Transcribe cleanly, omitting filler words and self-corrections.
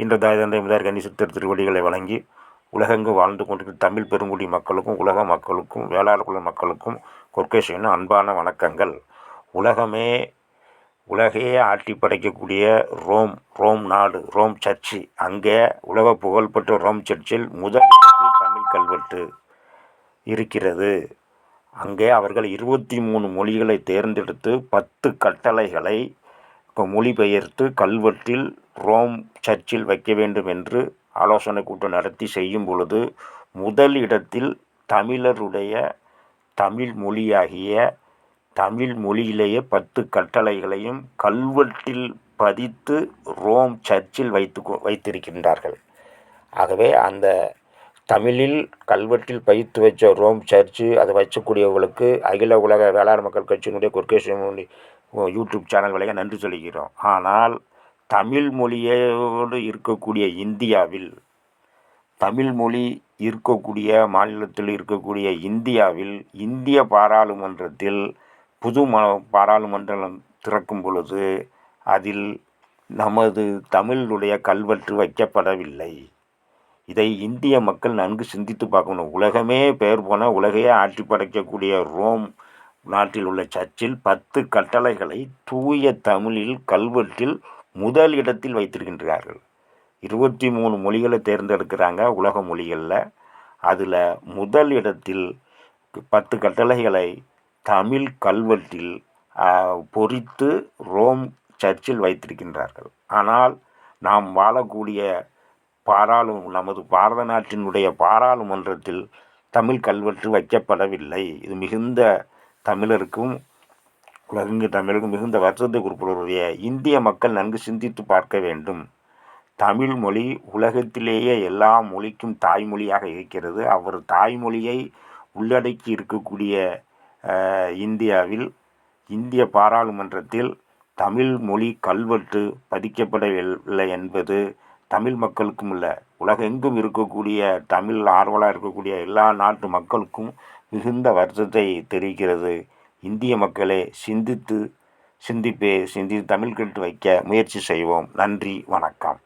இன்று தாய் தந்தை முதற் கன்னி சித்தர் திருவடிகளை வழங்கி உலகெங்கு வாழ்ந்து கொண்டிருக்கும் தமிழ் பெருங்குடி மக்களுக்கும் உலக மக்களுக்கும் வேளாளர் குல மக்களுக்கும் கொர்க்கேஷனின் அன்பான வணக்கங்கள். உலகையே ஆட்டி படைக்கக்கூடிய ரோம் நாடு, ரோம் சர்ச்சு, அங்கே உலக புகழ்பெற்ற ரோம் சர்ச்சில் முதல் தமிழ் கல்வெட்டு இருக்கிறது. அங்கே அவர்கள் 23 மொழிகளை தேர்ந்தெடுத்து 10 கட்டளைகளை மொழிபெயர்த்து கல்வெட்டில் ரோம் சர்ச்சில் வைக்க வேண்டும் என்று ஆலோசனை கூட்டம் நடத்தி செய்யும் பொழுது முதல் இடத்தில் தமிழருடைய தமிழ் மொழியாகிய தமிழ் மொழியிலேயே 10 கட்டளைகளையும் கல்வெட்டில் பதித்து ரோம் சர்ச்சில் வைத்திருக்கின்றார்கள். ஆகவே அந்த தமிழில் கல்வெட்டில் பதித்து வச்ச ரோம் சர்ச்சு அதை வச்சக்கூடியவர்களுக்கு அகில உலக வேளாண் மக்கள் கட்சியினுடைய கொர்க்கேஷன் யூடியூப் சேனல் வழியாக நன்றி சொல்லிக்கிறோம். ஆனால் தமிழ் மொழியோடு இருக்கக்கூடிய இந்தியாவில், தமிழ் மொழி இருக்கக்கூடிய மாநிலத்தில் இருக்கக்கூடிய இந்தியாவில், இந்திய பாராளுமன்றத்தில் புது பாராளுமன்றம் திறக்கும் பொழுது அதில் நமது தமிழுடைய கல்வெட்டு வைக்கப்படவில்லை. இதை இந்திய மக்கள் நன்கு சிந்தித்து பார்க்கணும். உலகமே பெயர் போன, உலகையே ஆட்டி படைக்கக்கூடிய ரோம் நாட்டில் உள்ள சர்ச்சில் 10 கட்டளைகளை தூய தமிழில் கல்வெட்டில் முதல் இடத்தில் வைத்திருக்கின்றார்கள். 23 மொழிகளை தேர்ந்தெடுக்கிறாங்க உலக மொழிகளில். அதில் முதல் இடத்தில் 10 கட்டளைகளை தமிழ் கல்வெட்டில் பொறித்து ரோம் சர்ச்சில் வைத்திருக்கின்றார்கள். ஆனால் நாம் வாழக்கூடிய நமது பாரத நாட்டினுடைய பாராளுமன்றத்தில் தமிழ் கல்வெட்டு வைக்கப்படவில்லை. இது மிகுந்த தமிழருக்கும் உலகெங்கு தமிழுக்கும் மிகுந்த வருத்தத்தை குறிப்பிடுவதைய இந்திய மக்கள் நன்கு சிந்தித்து பார்க்க வேண்டும். தமிழ் மொழி உலகத்திலேயே எல்லா மொழிக்கும் தாய்மொழியாக இருக்கிறது. அவர் தாய்மொழியை உள்ளடக்கி இருக்கக்கூடிய இந்தியாவில், இந்திய பாராளுமன்றத்தில் தமிழ் மொழி கல்வெட்டு பதிக்கப்படவில்லை என்பது தமிழ் மக்களுக்கும் இல்லை, உலகெங்கும் இருக்கக்கூடிய தமிழ் ஆர்வலாக இருக்கக்கூடிய எல்லா நாட்டு மக்களுக்கும் மிகுந்த வருத்தத்தை தெரிவிக்கிறது. இந்திய மக்களே சிந்தித்து தமிழ் கல்வெட்டு வைக்க முயற்சி செய்வோம். நன்றி, வணக்கம்.